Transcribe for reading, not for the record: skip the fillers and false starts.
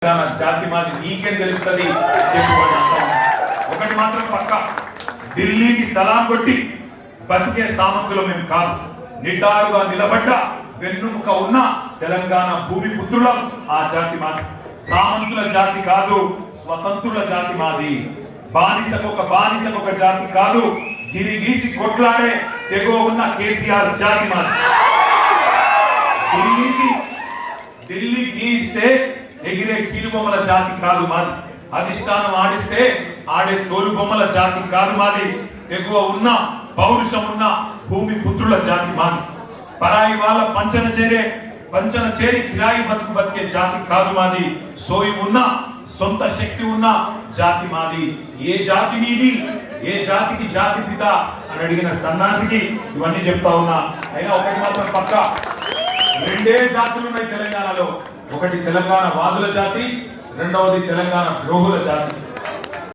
జాతి మాది నీకేం తెలుస్తుంది. ఒకటి మాత్రం పక్క, ఢిల్లీకి సలాం కొట్టి బతికే సామంతులు మేము కాదు. నిటారుగా నిలబడ్డ వెన్నుముక ఉన్న తెలంగాణ భూమి పుత్రులం. ఆ జాతి మాది సామంతుల జాతి కాదు, స్వతంత్రుల జాతి మాది. బానిసకొక జాతి కాదు, గిరిగీసి కొట్లాడే తెగో ఉన్న కేసీఆర్ జాతి మాది. ఢిల్లీకి ఇస్తే ఎగిరే కీలుబొమ్మల జాతి కాదు మాది. అధిష్టానం ఆడిస్తే ఆడే తోలుబొమ్మల జాతి కాదు మాది. తెగువ ఉన్న పౌరుషం ఉన్న భూమి పుత్రుల జాతి మాది. పరాయి వాళ్ళ పంచన చేరి కిరాయి బతికే జాతి కాదు మాది. సోయి ఉన్న సొంత శక్తి ఉన్న జాతి మాది. ఏ జాతి నీది, ఏ జాతికి జాతి పిత అని అడిగిన సన్నాసికి ఇవన్నీ చెప్తా ఉన్నా. అయినా ఒకటి మాత్రం పక్క, రెండే జాతులు ఉన్నాయి తెలంగాణలో. ఒకటి తెలంగాణ వాదుల జాతి, రెండవది తెలంగాణ ద్రోహుల జాతి.